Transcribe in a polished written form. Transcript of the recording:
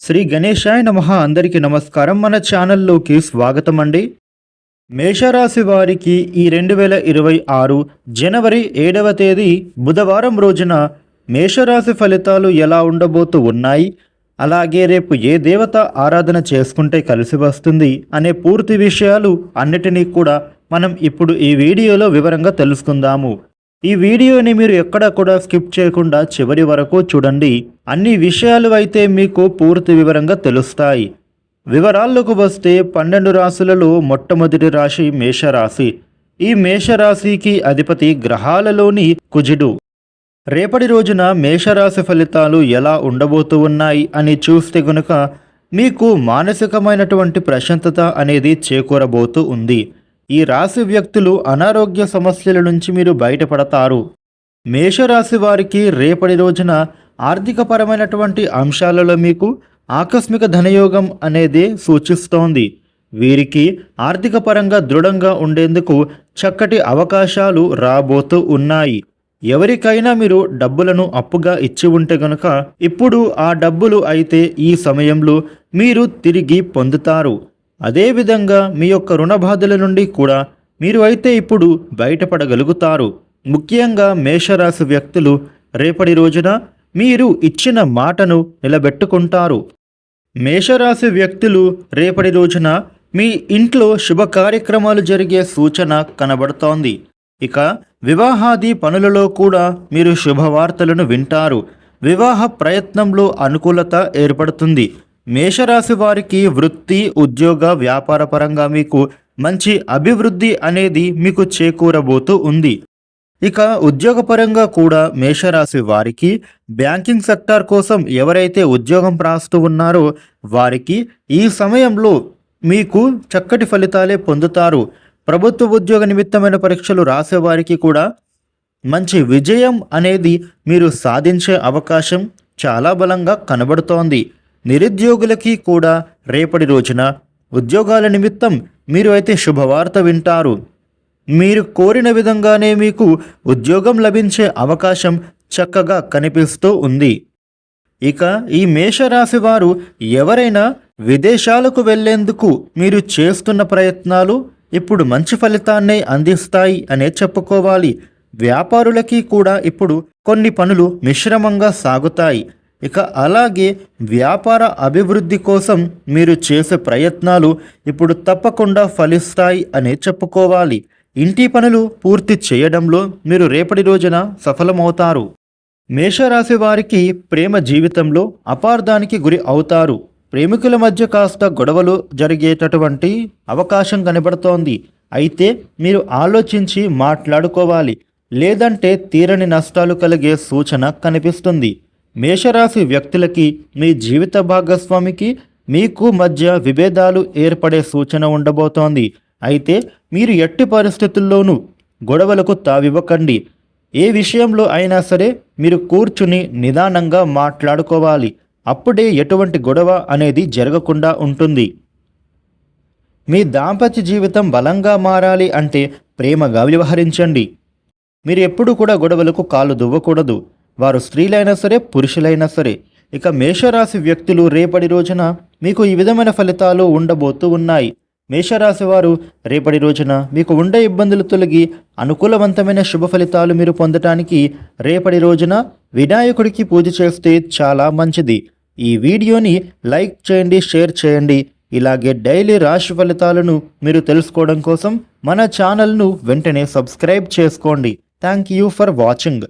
శ్రీ గణేశాయ నమః. అందరికీ నమస్కారం. మన ఛానల్లోకి స్వాగతం అండి. మేషరాశి వారికి ఈ 2026 జనవరి 7వ తేదీ బుధవారం రోజున మేషరాశి ఫలితాలు ఎలా ఉండబోతూ ఉన్నాయి, అలాగే రేపు ఏ దేవత ఆరాధన చేసుకుంటే కలిసి వస్తుంది అనే పూర్తి విషయాలు అన్నిటినీ కూడా మనం ఇప్పుడు ఈ వీడియోలో వివరంగా తెలుసుకుందాము. ఈ వీడియోని మీరు ఎక్కడా కూడా స్కిప్ చేయకుండా చివరి వరకు చూడండి. అన్ని విషయాలు అయితే మీకు పూర్తి వివరంగా తెలుస్తాయి. వివరాల్లోకి వస్తే 12 రాశులలో మొట్టమొదటి రాశి మేషరాశి. ఈ మేషరాశికి అధిపతి గ్రహాలలోని కుజుడు. రేపటి రోజున మేషరాశి ఫలితాలు ఎలా ఉండబోతూ ఉన్నాయి అని చూస్తే గనుక మీకు మానసికమైనటువంటి ప్రశాంతత అనేది చేకూరబోతూ ఉంది. ఈ రాశి వ్యక్తులు అనారోగ్య సమస్యల నుంచి మీరు బయటపడతారు. మేషరాశి వారికి రేపటి రోజున ఆర్థికపరమైనటువంటి అంశాలలో మీకు ఆకస్మిక ధనయోగం అనేది సూచిస్తోంది. వీరికి ఆర్థిక పరంగా దృఢంగా ఉండేందుకు చక్కటి అవకాశాలు రాబోతూ ఉన్నాయి. ఎవరికైనా మీరు డబ్బులను అప్పుగా ఇచ్చి ఉంటే గనుక ఇప్పుడు ఆ డబ్బులు అయితే ఈ సమయంలో మీరు తిరిగి పొందుతారు. అదేవిధంగా మీ యొక్క రుణ బాధల నుండి కూడా మీరు అయితే ఇప్పుడు బయటపడగలుగుతారు. ముఖ్యంగా మేషరాశి వ్యక్తులు రేపటి రోజున మీరు ఇచ్చిన మాటను నిలబెట్టుకుంటారు. మేషరాశి వ్యక్తులు రేపటి రోజున మీ ఇంట్లో శుభ కార్యక్రమాలు జరిగే సూచన కనబడుతోంది. ఇక వివాహాది పనులలో కూడా మీరు శుభవార్తలను వింటారు. వివాహ ప్రయత్నంలో అనుకూలత ఏర్పడుతుంది. మేషరాశి వారికి వృత్తి, ఉద్యోగ, వ్యాపార పరంగా మీకు మంచి అభివృద్ధి అనేది మీకు చేకూరబోతూ ఉంది. ఇక ఉద్యోగపరంగా కూడా మేషరాశి వారికి బ్యాంకింగ్ సెక్టార్ కోసం ఎవరైతే ఉద్యోగం రాస్తూ ఉన్నారో వారికి ఈ సమయంలో మీకు చక్కటి ఫలితాలే పొందుతారు. ప్రభుత్వ ఉద్యోగ నిమిత్తమైన పరీక్షలు రాసే వారికి కూడా మంచి విజయం అనేది మీరు సాధించే అవకాశం చాలా బలంగా కనబడుతోంది. నిరుద్యోగులకి కూడా రేపటి రోజున ఉద్యోగాల నిమిత్తం మీరు అయితే శుభవార్త వింటారు. మీరు కోరిన విధంగానే మీకు ఉద్యోగం లభించే అవకాశం చక్కగా కనిపిస్తూ ఉంది. ఇక ఈ మేషరాశి వారు ఎవరైనా విదేశాలకు వెళ్లేందుకు మీరు చేస్తున్న ప్రయత్నాలు ఇప్పుడు మంచి ఫలితాన్నే అందిస్తాయి అనే చెప్పుకోవాలి. వ్యాపారులకి కూడా ఇప్పుడు కొన్ని పనులు మిశ్రమంగా సాగుతాయి. ఇక అలాగే వ్యాపార అభివృద్ధి కోసం మీరు చేసే ప్రయత్నాలు ఇప్పుడు తప్పకుండా ఫలిస్తాయి అనే చెప్పుకోవాలి. ఇంటి పనులు పూర్తి చేయడంలో మీరు రేపటి రోజున సఫలమవుతారు. మేషరాశి వారికి ప్రేమ జీవితంలో అపార్థానికి గురి అవుతారు. ప్రేమికుల మధ్య కాస్త గొడవలు జరిగేటటువంటి అవకాశం కనబడుతోంది. అయితే మీరు ఆలోచించి మాట్లాడుకోవాలి, లేదంటే తీరని నష్టాలు కలిగే సూచన కనిపిస్తుంది. మేషరాశి వ్యక్తులకి మీ జీవిత భాగస్వామికి మీకు మధ్య విభేదాలు ఏర్పడే సూచన ఉండబోతోంది. అయితే మీరు ఎట్టి పరిస్థితుల్లోనూ గొడవలకు తావివ్వకండి. ఏ విషయంలో అయినా సరే మీరు కూర్చుని నిదానంగా మాట్లాడుకోవాలి. అప్పుడే ఎటువంటి గొడవ అనేది జరగకుండా ఉంటుంది. మీ దాంపత్య జీవితం బలంగా మారాలి అంటే ప్రేమగా వ్యవహరించండి. మీరు ఎప్పుడు కూడా గొడవలకు కాలు దువ్వకూడదు. వారు స్త్రీలైనా సరే, పురుషులైనా సరే. ఇక మేషరాశి వ్యక్తులు రేపటి రోజున మీకు ఈ విధమైన ఫలితాలు ఉండబోతూ ఉన్నాయి. మేషరాశి వారు రేపటి రోజున మీకు ఉండే ఇబ్బందులు తొలగి అనుకూలవంతమైన శుభ ఫలితాలు మీరు పొందటానికి రేపటి రోజున వినాయకుడికి పూజ చేస్తే చాలా మంచిది. ఈ వీడియోని లైక్ చేయండి, షేర్ చేయండి. ఇలాగే డైలీ రాశి ఫలితాలను మీరు తెలుసుకోవడం కోసం మన ఛానల్ను వెంటనే సబ్స్క్రైబ్ చేసుకోండి. Thank you for watching.